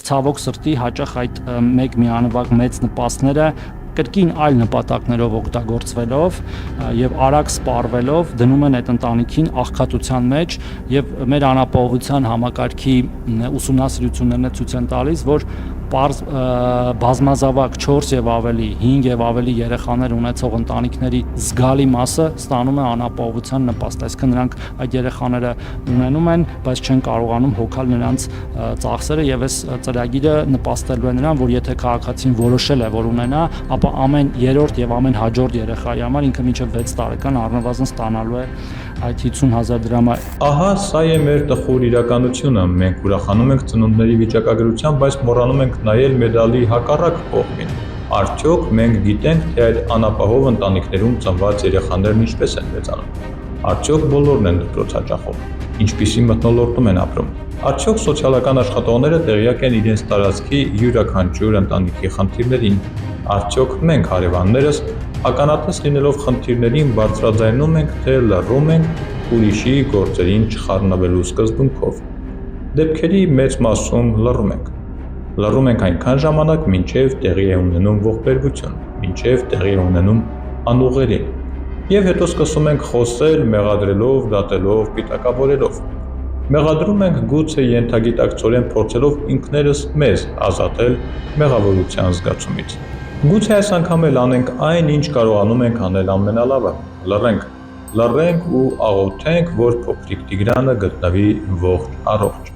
ցավոք սրտի հաճախ այդ մեկ միանվագ մեծ նպաստները կրկին այլ նպատակներով օգտագործվելով եւ արագ սպառվելով դնում են այդ ընտանիքին աղքատության մեջ եւ մեր անապահովության համակարգի ուսումնասիրություններն ցույց են տալիս, որ բազմազավակ 4 եւ ավելի, 5 եւ ավելի երեխաներ ունեցող ընտանիքների զգալի մասը ստանում է անապահովության նպաստ, այսինքն նրանք այդ երեխաները ունենում են, բայց չեն կարողանում հոգալ նրանց ծախսերը եւ այս ծրագիրը նպաստելու է նրան, որ եթե քաղաքացին որոշել է, որ ունենա, ապա ամեն երրորդ եւ ամեն հաջորդ երեխայի համար ինքը մինչեւ 6 տարեկան առնվազն ստանալու է այդ 50,000 դրամը։ Ահա սա է մեր տխուր իրականությունը։ Մենք ուրախանում ենք ծնունդների վիճակագրությամբ, բայց մոռանում ենք նայել մեդալի հակառակ կողմին։ Արդյոք մենք գիտենք, թե այդ անապահով ընտանիքներում ծնված երեխաներն ինչպես են մեծանում։ Արդյոք բոլորն են դպրոց հաճախում։ Ինչպիսի մթնոլորտում են ապրում։ Արդյոք սոցիալական աշխատողները տեղյակ են իրենց տարածքի յուրաքանչյուր ընտանիքի խնդիրներին։ Արդյոք մենք հարևաններս ականատես լինելով խնդիրներին բարձրաձայնում ենք, թե լռում ենք ուրիշի գործերին չխառնվելու սկզբունքով։ Դեպքերի մեծ մասում լռում ենք։ Լռում ենք այնքան ժամանակ, մինչև տեղի է ունենում ողբերգություն, մինչև տեղի է ունենում անուղերին։ Եվ հետո սկսում ենք խոսել, մեղադրելով, դատելով, պիտակավորելով։ Մեղադրում ենք գուցե ենթագիտակցորեն փորձելով ինքներս մեզ ազատել մեղավորության զգացումից։ Գուցե այս անգամ էլ անենք այն, ինչ կարողանում ենք անել ամենալավը։ Լռենք ու աղոթենք, որ փոքրիկ Տիգրանը գտնվի ողջ առողջ։